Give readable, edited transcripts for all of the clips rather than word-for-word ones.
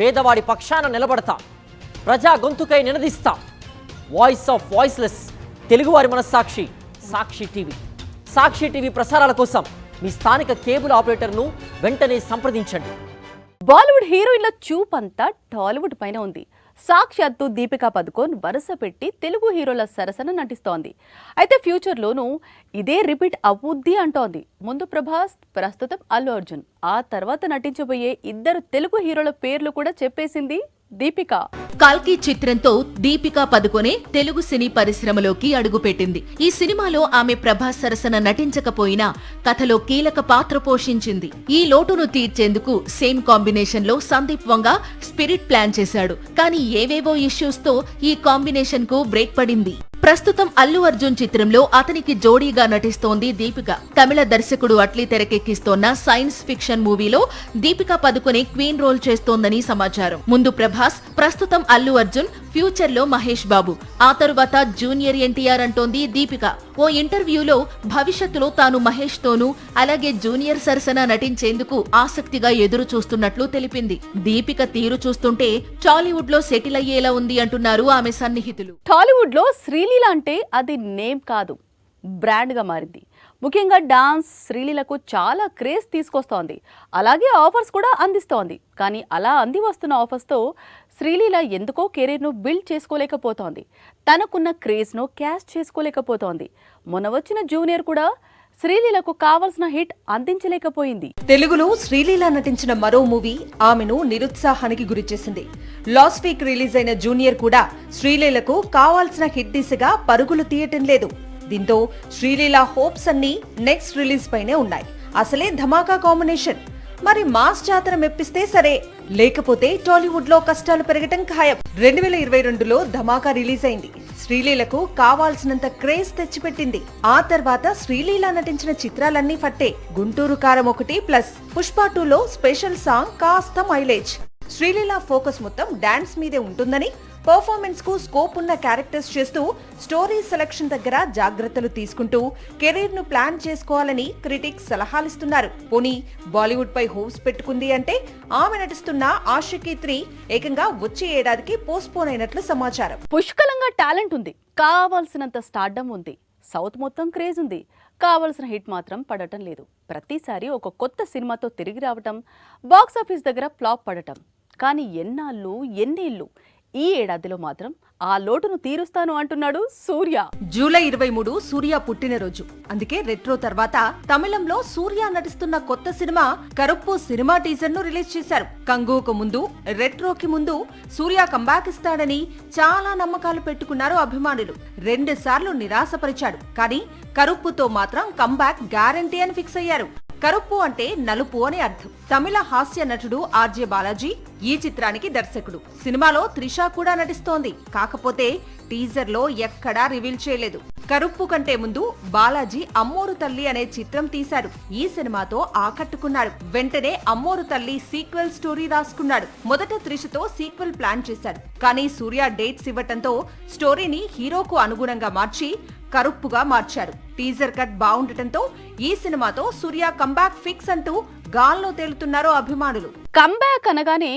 పేదవాడి పక్షాన నిలబడతా, ప్రజా గొంతుకై నినదిస్తా. వాయిస్ ఆఫ్ వాయిస్లెస్, తెలుగువారి మనస్సాక్షి, సాక్షి టీవీ. సాక్షి టీవీ ప్రసారాల కోసం మీ స్థానిక కేబుల్ ఆపరేటర్ను వెంటనే సంప్రదించండి. బాలీవుడ్ హీరోయిన్ల చూపంతా టాలీవుడ్ పైన ఉంది. సాక్షాత్తు దీపికా పదుకోన్ వరుస పెట్టి తెలుగు హీరోల సరసన నటిస్తోంది. అయితే ఫ్యూచర్లోనూ ఇదే రిపీట్ అవుద్ది అంటోంది. ముందు ప్రభాస్, ప్రస్తుతం అల్లు అర్జున్, ఆ తర్వాత నటించబోయే ఇద్దరు తెలుగు హీరోల పేర్లు కూడా చెప్పేసింది దీపిక. కల్కి చిత్రంతో దీపికా పదుకొనే తెలుగు సినీ పరిశ్రమలోకి అడుగుపెట్టింది. ఈ సినిమాలో ఆమె ప్రభాస్ సరసన నటించకపోయినా కథలో కీలక పాత్ర పోషించింది. ఈ లోటును తీర్చేందుకు సేమ్ కాంబినేషన్ లో సందీప్ వంగ స్పిరిట్ ప్లాన్ చేశాడు. కానీ ఏవేవో ఇష్యూస్ తో ఈ కాంబినేషన్ కు బ్రేక్ పడింది. ప్రస్తుతం అల్లు అర్జున్ చిత్రంలో అతనికి జోడీగా నటిస్తోంది దీపిక. తమిళ దర్శకుడు అట్లీ తెరకెక్కిస్తోన్న సైన్స్ ఫిక్షన్ మూవీలో దీపికా పదుకొనే క్వీన్ రోల్ చేస్తోందని సమాచారం. ముందు ప్రభాస్, ప్రస్తుతం అల్లు అర్జున్, ఫ్యూచర్ లో మహేష్ బాబు, ఆ తరువాత జూనియర్ ఎన్టీఆర్ అంటోంది దీపిక. ఓ ఇంటర్వ్యూలో భవిష్యత్తులో తాను మహేష్ తోనూ అలాగే జూనియర్ సరసన నటించేందుకు ఆసక్తిగా ఎదురు చూస్తున్నట్లు తెలిపింది. దీపిక తీరు చూస్తుంటే టాలీవుడ్ లో సెటిల్ అయ్యేలా ఉంది అంటున్నారు ఆమె సన్నిహితులు. టాలీవుడ్ లో శ్రీలీల అంటే అది నేమ్ కాదు, బ్రాండ్ గా మారింది. ముఖ్యంగా డాన్స్ శ్రీలీలకు చాలా క్రేజ్ తీసుకొస్తోంది. అలాగే ఆఫర్స్ కూడా అందిస్తోంది. కానీ అలా అంది వస్తున్న ఆఫర్స్తో శ్రీలీల ఎందుకో కెరీర్ను బిల్డ్ చేసుకోలేకపోతోంది. తనకున్న క్రేజ్ను క్యాష్ చేసుకోలేకపోతోంది. మొన్న వచ్చిన జూనియర్ కూడా శ్రీలీలకు కావాల్సిన హిట్ అందించలేకపోయింది. తెలుగులో శ్రీలీల నటించిన మరో మూవీ ఆమెను నిరుత్సాహానికి గురిచేసింది. లాస్ట్ వీక్ రిలీజ్ అయిన జూనియర్ కూడా శ్రీలీలకు కావాల్సిన హిట్ దిశగా పరుగులు తీయటం లేదు. దీంతో శ్రీలీల హోప్స్ అన్ని నెక్స్ట్ రిలీజ్ పైనే ఉన్నాయి. అసలే ధమాకా కాంబినేషన్. మరి మాస్ జాతర మెప్పిస్తే సరే, లేకపోతే టాలీవుడ్ లో కష్టాలు పెరగటం ఖాయం. 2022లో ధమాకా రిలీజ్ అయింది. శ్రీలీలకు కావాల్సినంత క్రేజ్ తెచ్చిపెట్టింది. ఆ తర్వాత శ్రీలీల నటించిన చిత్రాలన్నీ ఫట్టే. గుంటూరు కారం 1 ప్లస్ పుష్ప 2లో స్పెషల్ సాంగ్ కాస్త మైలేజ్. శ్రీలీల ఫోకస్ మొత్తం డాన్స్ మీదే ఉంటుందని, పర్ఫార్మెన్స్ కు స్కోప్ ఉన్న క్యారెక్టర్స్ చేస్తూ స్టోరీ సెలక్షన్ దగ్గర జాగ్రత్తలు తీసుకుంటూ కెరీర్ ను ప్లాన్ చేసుకోవాలని క్రిటిక్స్ సలహాలిస్తున్నారు. పోనీ బాలీవుడ్ పై హోప్స్ పెట్టుకుంది అంటే ఆమె నటిస్తున్న ఆషికీ 3 ఏకంగా వచ్చే ఏడాదికి పోస్ట్ పోన్ అయినట్లు సమాచారం. పుష్కలంగా టాలెంట్ ఉంది, కావాల్సినంత స్టార్డమ్ ఉంది, సౌత్ మొత్తం క్రేజ్ ఉంది. కావలసిన హిట్ మాత్రం పడటం లేదు. ప్రతిసారి ఒక కొత్త సినిమాతో తిరిగి రావటం, బాక్సాఫీస్ దగ్గర ఫ్లాప్ పడటం. కానీ ఎన్నాళ్ళు ఎన్నేళ్ళు, ఈ ఏడాదిలో మాత్రం ఆ లోటును తీరుస్తాను అంటున్నాడు సూర్య. జూలై 23 సూర్య పుట్టినరోజు. అందుకే రెట్రో తర్వాత తమిళంలో సూర్య నటిస్తున్న కొత్త సినిమా కరుప్పు సినిమా టీజర్ ను రిలీజ్ చేశారు. కంగుకు ముందు, రెట్రోకి ముందు సూర్య కంబ్యాక్ ఇస్తాడని చాలా నమ్మకాలు పెట్టుకున్నారు అభిమానులు. 2 సార్లు నిరాశపరిచాడు. కానీ కరుప్పుతో మాత్రం కంబ్యాక్ గ్యారంటీ అని ఫిక్స్ అయ్యారు. కరుప్పు అంటే నలుపు అని అర్థం. తమిళ హాస్య నటుడు ఆర్జే బాలాజీ ఈ చిత్రానికి దర్శకుడు. సినిమాలో త్రిష కూడా నటిస్తోంది. కాకపోతే టీజర్ లో ఎక్కడా రివీల్ చేయలేదు. కరుప్పు కంటే ముందు బాలాజీ అమ్మోరు తల్లి అనే చిత్రం తీశాడు. ఈ సినిమాతో ఆకట్టుకున్నాడు. వెంటనే అమ్మోరు తల్లి సీక్వెల్ స్టోరీ రాసుకున్నాడు. మొదట త్రిషతో సీక్వెల్ ప్లాన్ చేశాడు. కానీ సూర్య డేట్స్ ఇవ్వటంతో స్టోరీని హీరోకు అనుగుణంగా మార్చి కరుప్పుగా మార్చాడు. టీజర్ కట్ బాగుండటంతో ఈ సినిమాతో సూర్య కంబ్యాక్ ఫిక్స్ అంటూ గాల్లో తేలుతున్నారు అభిమానులు. కంబ్యాక్ అనగానే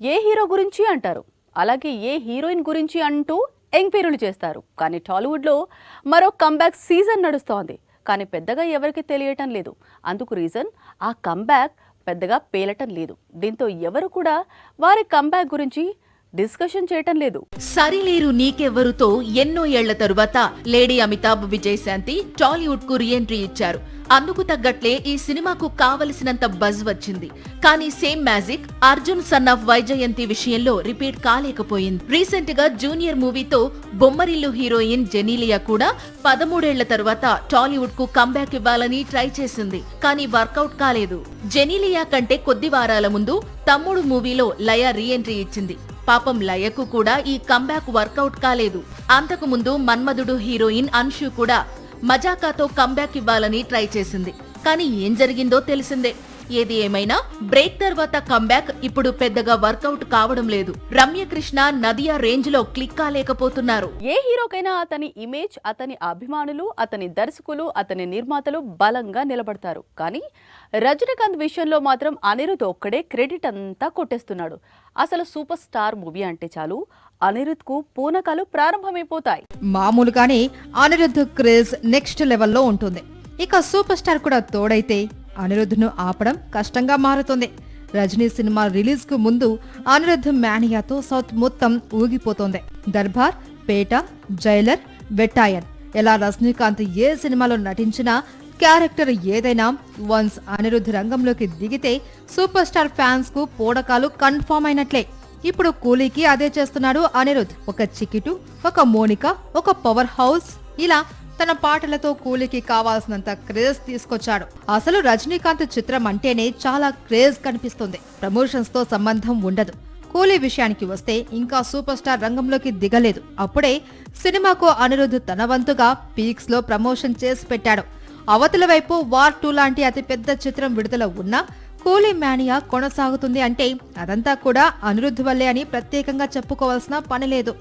ఏ హీరో గురించి అంటారు, అలాగే ఏ హీరోయిన్ గురించి అంటూ ఎంక్వైరీలు చేస్తారు. కానీ టాలీవుడ్లో మరో కంబ్యాక్ సీజన్ నడుస్తోంది. కానీ పెద్దగా ఎవరికి తెలియటం లేదు. అందుకు రీజన్ ఆ కంబ్యాక్ పెద్దగా పేలటం లేదు. దీంతో ఎవరు కూడా వారి కంబ్యాక్ గురించి డిస్కషన్ చేయటం లేదు. సరిలేరు నీకెవ్వరుతో ఎన్నో ఏళ్ల తరువాత లేడీ అమితాబ్ విజయశాంతి టాలీవుడ్ కు రీఎంట్రీ ఇచ్చారు. అందుకు తగ్గట్లే ఈ సినిమాకు కావలసినంత బజ్ వచ్చింది. కానీ same magic Arjun son of Vyjayanthi విషయంలో రిపీట్ కాలేకపోయింది. రీసెంట్ గా జూనియర్ మూవీతో బొమ్మరిల్లు హీరోయిన్ జెనీలియా కూడా 13 ఏళ్ల తరువాత టాలీవుడ్ కు కంబ్యాక్ ఇవ్వాలని ట్రై చేసింది. కానీ వర్కౌట్ కాలేదు. జెనీలియా కంటే కొద్ది వారాల ముందు తమ్ముడు మూవీలో లయ రీఎంట్రీ ఇచ్చింది. పాపం లయకు కూడా ఈ కంబ్యాక్ వర్కౌట్ కాలేదు. అంతకు ముందు మన్మధుడు హీరోయిన్ అన్షు కూడా మజాకాతో కంబ్యాక్ ఇవ్వాలని ట్రై చేసింది. కానీ ఏం జరిగిందో తెలిసిందే. ఏది ఏమైనా బ్రేక్ తర్వాత కంబ్యాక్ ఇప్పుడు పెద్దగా వర్కౌట్ కావడం లేదు. రమ్యకృష్ణ, నదియా రేంజ్ లో క్లిక్ కాలేకపోతున్నారు. ఏ హీరోకైనా అతని ఇమేజ్, అతని అభిమానులు, అతని దర్శకులు, అతని నిర్మాతలు బలంగా నిలబడతారు. కానీ రజనీకాంత్ విషయంలో మాత్రం అనిరుద్ ఒక్కడే క్రెడిట్ అంతా కొట్టేస్తున్నాడు. అసలు సూపర్ స్టార్ మూవీ అంటే చాలు అనిరుద్ధ్కు పూనకాలు ప్రారంభమైపోతాయి. మామూలుగానే అనిరుద్ధ్ క్రేజ్ నెక్స్ట్ లెవెల్లో ఉంటుంది. ఇక సూపర్ స్టార్ కూడా తోడైతే అనిరుద్ధ్ను ఆపడం కష్టంగా మారుతుంది. రజనీ సినిమా రిలీజ్ కు ముందు అనిరుద్ధ్ మేనియాతో సౌత్ మొత్తం ఊగిపోతోంది. దర్బార్, పేట, జైలర్, వెట్టాయన్ ఇలా రజనీకాంత్ ఏ సినిమాలో నటించినా క్యారెక్టర్ ఏదైనా వన్స్ అనిరుద్ధ్ రంగంలోకి దిగితే సూపర్ స్టార్ ఫ్యాన్స్ కు పూడకాలు కన్ఫర్మ్ అయినట్లే. ఇప్పుడు కూలీకి అదే చేస్తున్నాడు అనిరుద్ధ్. ఒక చికిటు, ఒక మోనిక, ఒక పవర్ హౌస్ ఇలా తన పాటలతో కూలీకి కావాల్సినంత క్రేజ్ తీసుకొచ్చాడు. అసలు రజనీకాంత్ చిత్రం అంటేనే చాలా క్రేజ్ కనిపిస్తుంది. ప్రమోషన్స్ తో సంబంధం ఉండదు. కూలీ విషయానికి వస్తే ఇంకా సూపర్ స్టార్ రంగంలోకి దిగలేదు. అప్పుడే సినిమాకు అనిరుద్ధ్ తన వంతుగా పీక్స్ లో ప్రమోషన్ చేసి పెట్టాడు. అవతల వైపు వార్ 2 లాంటి అతిపెద్ద చిత్రం విడుదల ఉన్నా కూలీ మేనియా కొనసాగుతుంది అంటే అదంతా కూడా అనిరుద్ధ్ వల్లే అని ప్రత్యేకంగా చెప్పుకోవాల్సిన పని లేదు.